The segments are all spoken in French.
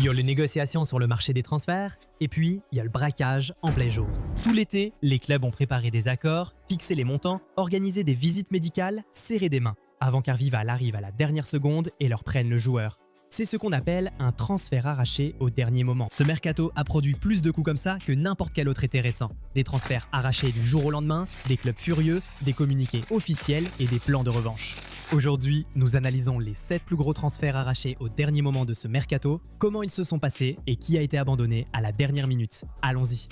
Il y a les négociations sur le marché des transferts, et puis il y a le braquage en plein jour. Tout l'été, les clubs ont préparé des accords, fixé les montants, organisé des visites médicales, serré des mains, avant qu'Arvival arrive à la dernière seconde et leur prenne le joueur. C'est ce qu'on appelle un transfert arraché au dernier moment. Ce mercato a produit plus de coups comme ça que n'importe quel autre été récent. Des transferts arrachés du jour au lendemain, des clubs furieux, des communiqués officiels et des plans de revanche. Aujourd'hui, nous analysons les 7 plus gros transferts arrachés au dernier moment de ce mercato, comment ils se sont passés et qui a été abandonné à la dernière minute. Allons-y.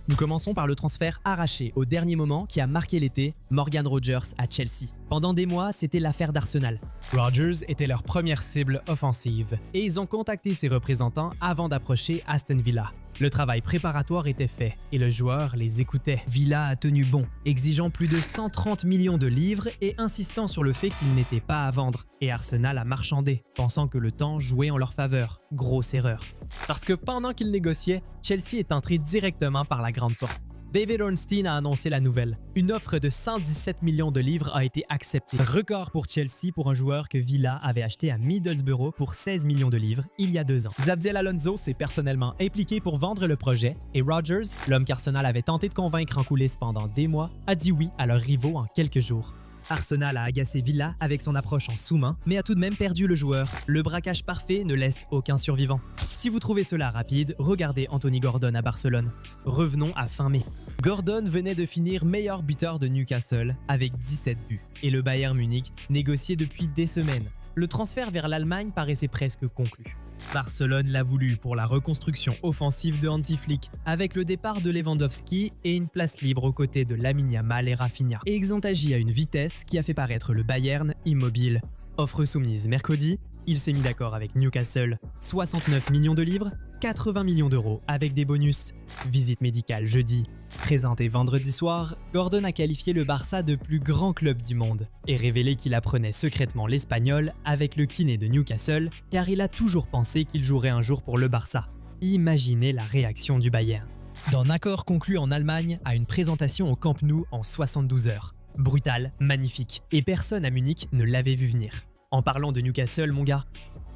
Nous commençons par le transfert arraché au dernier moment qui a marqué l'été, Morgan Rogers à Chelsea. Pendant des mois, c'était l'affaire d'Arsenal. Rogers était leur première cible offensive et ils ont contacté ses représentants avant d'approcher Aston Villa. Le travail préparatoire était fait et le joueur les écoutait. Villa a tenu bon, exigeant plus de 130 millions de livres et insistant sur le fait qu'il n'était pas à vendre. Et Arsenal a marchandé, pensant que le temps jouait en leur faveur. Grosse erreur. Parce que pendant qu'ils négociaient, Chelsea est entré directement par la grande porte. David Ornstein a annoncé la nouvelle. Une offre de 117 millions de livres a été acceptée. Record pour Chelsea pour un joueur que Villa avait acheté à Middlesbrough pour 16 millions de livres il y a 2 ans. Zabdiel Alonso s'est personnellement impliqué pour vendre le projet et Rogers, l'homme qu'Arsenal avait tenté de convaincre en coulisses pendant des mois, a dit oui à leurs rivaux en quelques jours. Arsenal a agacé Villa avec son approche en sous-main, mais a tout de même perdu le joueur. Le braquage parfait ne laisse aucun survivant. Si vous trouvez cela rapide, regardez Anthony Gordon à Barcelone. Revenons à fin mai. Gordon venait de finir meilleur buteur de Newcastle avec 17 buts. Et le Bayern Munich négociait depuis des semaines. Le transfert vers l'Allemagne paraissait presque conclu. Barcelone l'a voulu pour la reconstruction offensive de Hansi Flick, avec le départ de Lewandowski et une place libre aux côtés de Lamine Yamal et Rafinha. Et ils ont agi à une vitesse qui a fait paraître le Bayern immobile. Offre soumise mercredi, il s'est mis d'accord avec Newcastle. 69 millions de livres, 80 millions d'euros avec des bonus. Visite médicale jeudi. Présenté vendredi soir, Gordon a qualifié le Barça de plus grand club du monde et révélé qu'il apprenait secrètement l'espagnol avec le kiné de Newcastle car il a toujours pensé qu'il jouerait un jour pour le Barça. Imaginez la réaction du Bayern. D'un accord conclu en Allemagne à une présentation au Camp Nou en 72 heures. Brutal, magnifique, et personne à Munich ne l'avait vu venir. En parlant de Newcastle, mon gars,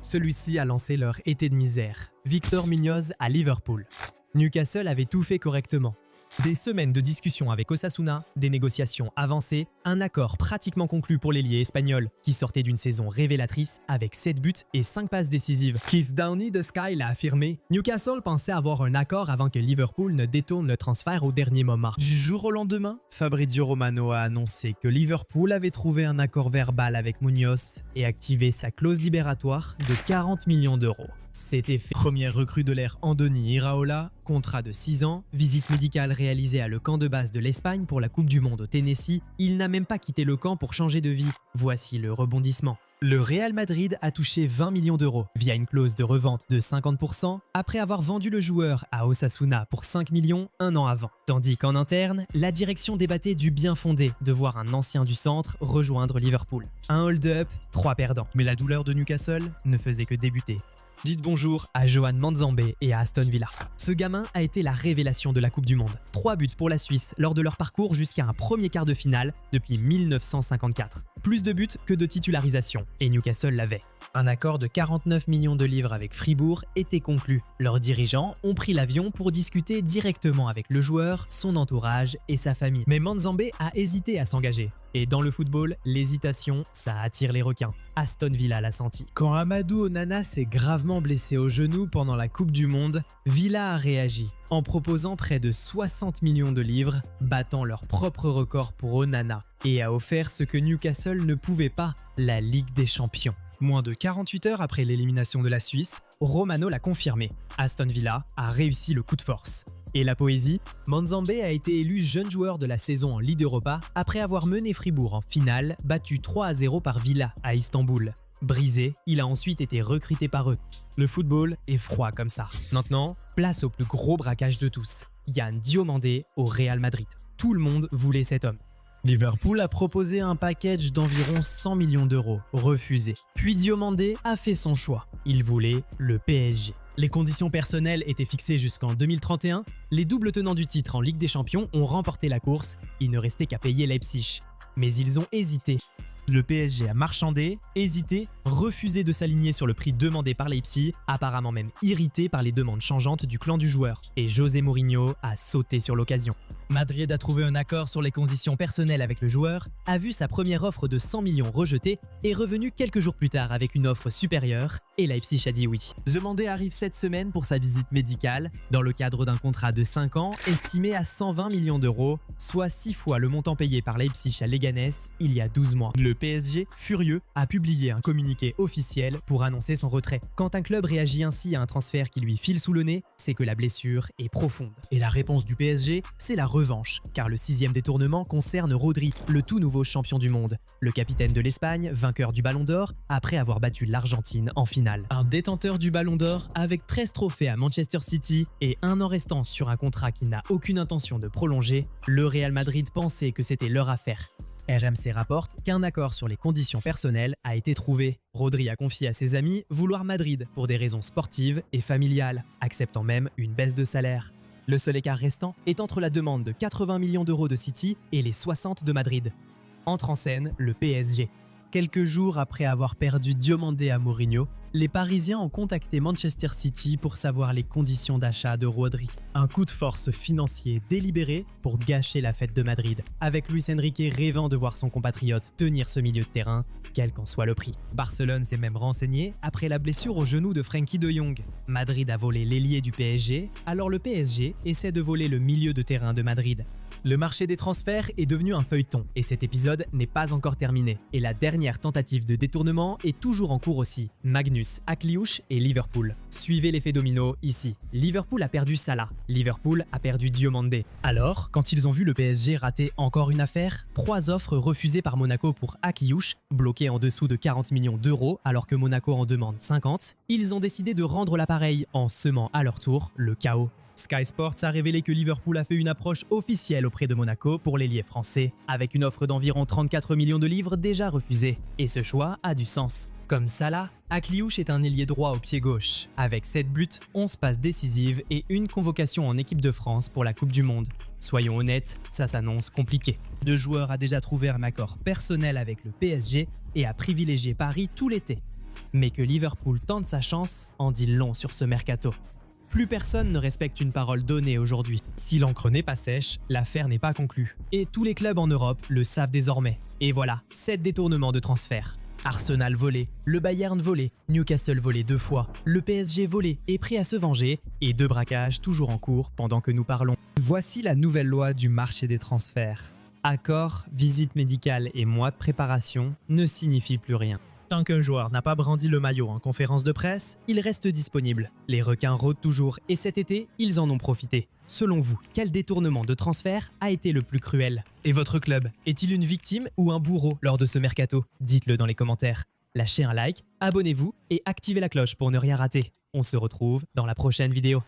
celui-ci a lancé leur été de misère. Victor Muñoz à Liverpool. Newcastle avait tout fait correctement. Des semaines de discussions avec Osasuna, des négociations avancées, un accord pratiquement conclu pour l'ailier espagnol qui sortait d'une saison révélatrice avec 7 buts et 5 passes décisives. Keith Downey de Sky l'a affirmé, Newcastle pensait avoir un accord avant que Liverpool ne détourne le transfert au dernier moment. Du jour au lendemain, Fabrizio Romano a annoncé que Liverpool avait trouvé un accord verbal avec Muñoz et activé sa clause libératoire de 40 millions d'euros. C'était fait. Première recrue de l'ère Andoni Iraola, contrat de 6 ans, visite médicale réalisée à le camp de base de l'Espagne pour la Coupe du Monde au Tennessee, il n'a même pas quitté le camp pour changer de vie. Voici le rebondissement. Le Real Madrid a touché 20 millions d'euros via une clause de revente de 50% après avoir vendu le joueur à Osasuna pour 5 millions un an avant. Tandis qu'en interne, la direction débattait du bien fondé de voir un ancien du centre rejoindre Liverpool. Un hold-up, 3 perdants. Mais la douleur de Newcastle ne faisait que débuter. Dites bonjour à Johan Manzambé et à Aston Villa. Ce gamin a été la révélation de la Coupe du Monde. 3 buts pour la Suisse lors de leur parcours jusqu'à un premier quart de finale depuis 1954. Plus de buts que de titularisation, et Newcastle l'avait. Un accord de 49 millions de livres avec Fribourg était conclu. Leurs dirigeants ont pris l'avion pour discuter directement avec le joueur, son entourage et sa famille. Mais Manzambé a hésité à s'engager. Et dans le football, l'hésitation, ça attire les requins. Aston Villa l'a senti. Quand Amadou Onana s'est gravement blessé au genou pendant la Coupe du Monde, Villa a réagi en proposant près de 60 millions de livres, battant leur propre record pour Onana, et a offert ce que Newcastle ne pouvait pas, la Ligue des Champions. Moins de 48 heures après l'élimination de la Suisse, Romano l'a confirmé. Aston Villa a réussi le coup de force. Et la poésie, Manzambé a été élu jeune joueur de la saison en Ligue Europa après avoir mené Fribourg en finale, battu 3-0 par Villa à Istanbul. Brisé, il a ensuite été recruté par eux. Le football est froid comme ça. Maintenant, place au plus gros braquage de tous. Yann Diomandé au Real Madrid. Tout le monde voulait cet homme. Liverpool a proposé un package d'environ 100 millions d'euros, refusé. Puis Diomandé a fait son choix. Il voulait le PSG. Les conditions personnelles étaient fixées jusqu'en 2031. Les doubles tenants du titre en Ligue des Champions ont remporté la course. Il ne restait qu'à payer Leipzig. Mais ils ont hésité. Le PSG a marchandé, hésité, refusé de s'aligner sur le prix demandé par Leipzig, apparemment même irrité par les demandes changeantes du clan du joueur. Et José Mourinho a sauté sur l'occasion. Madrid a trouvé un accord sur les conditions personnelles avec le joueur, a vu sa première offre de 100 millions rejetée et est revenu quelques jours plus tard avec une offre supérieure et Leipzig a dit oui. Demandé arrive cette semaine pour sa visite médicale dans le cadre d'un contrat de 5 ans estimé à 120 millions d'euros, soit 6 fois le montant payé par Leipzig à Leganés il y a 12 mois. Le PSG, furieux, a publié un communiqué officiel pour annoncer son retrait. Quand un club réagit ainsi à un transfert qui lui file sous le nez, c'est que la blessure est profonde. Et la réponse du PSG, c'est la revanche, car le 6e détournement concerne Rodri, le tout nouveau champion du monde. Le capitaine de l'Espagne, vainqueur du Ballon d'Or, après avoir battu l'Argentine en finale. Un détenteur du Ballon d'Or avec 13 trophées à Manchester City et 1 an restant sur un contrat qu'il n'a aucune intention de prolonger, le Real Madrid pensait que c'était leur affaire. RMC rapporte qu'un accord sur les conditions personnelles a été trouvé. Rodri a confié à ses amis vouloir Madrid pour des raisons sportives et familiales, acceptant même une baisse de salaire. Le seul écart restant est entre la demande de 80 millions d'euros de City et les 60 de Madrid. Entre en scène le PSG. Quelques jours après avoir perdu Diomandé à Mourinho, les Parisiens ont contacté Manchester City pour savoir les conditions d'achat de Rodri. Un coup de force financier délibéré pour gâcher la fête de Madrid, avec Luis Enrique rêvant de voir son compatriote tenir ce milieu de terrain, quel qu'en soit le prix. Barcelone s'est même renseigné après la blessure au genou de Frenkie de Jong. Madrid a volé l'ailier du PSG, alors le PSG essaie de voler le milieu de terrain de Madrid. Le marché des transferts est devenu un feuilleton et cet épisode n'est pas encore terminé. Et la dernière tentative de détournement est toujours en cours aussi. Magnus, Akliouche et Liverpool. Suivez l'effet domino ici. Liverpool a perdu Salah. Liverpool a perdu Diomandé. Alors, quand ils ont vu le PSG rater encore une affaire, 3 offres refusées par Monaco pour Akliouche, bloquées en dessous de 40 millions d'euros alors que Monaco en demande 50, ils ont décidé de rendre l'appareil en semant à leur tour le chaos. Sky Sports a révélé que Liverpool a fait une approche officielle auprès de Monaco pour l'ailier français, avec une offre d'environ 34 millions de livres déjà refusée. Et ce choix a du sens. Comme Salah, Akliouche est un ailier droit au pied gauche, avec 7 buts, 11 passes décisives et une convocation en équipe de France pour la Coupe du Monde. Soyons honnêtes, ça s'annonce compliqué. Le joueur a déjà trouvé un accord personnel avec le PSG et a privilégié Paris tout l'été. Mais que Liverpool tente sa chance en dit long sur ce mercato. Plus personne ne respecte une parole donnée aujourd'hui. Si l'encre n'est pas sèche, l'affaire n'est pas conclue. Et tous les clubs en Europe le savent désormais. Et voilà, 7 détournements de transfert. Arsenal volé, le Bayern volé, Newcastle volé 2 fois, le PSG volé et prêt à se venger, et 2 braquages toujours en cours pendant que nous parlons. Voici la nouvelle loi du marché des transferts. Accord, visite médicale et mois de préparation ne signifient plus rien. Tant qu'un joueur n'a pas brandi le maillot en conférence de presse, il reste disponible. Les requins rôdent toujours et cet été, ils en ont profité. Selon vous, quel détournement de transfert a été le plus cruel? Et votre club, est-il une victime ou un bourreau lors de ce mercato? Dites-le dans les commentaires. Lâchez un like, abonnez-vous et activez la cloche pour ne rien rater. On se retrouve dans la prochaine vidéo.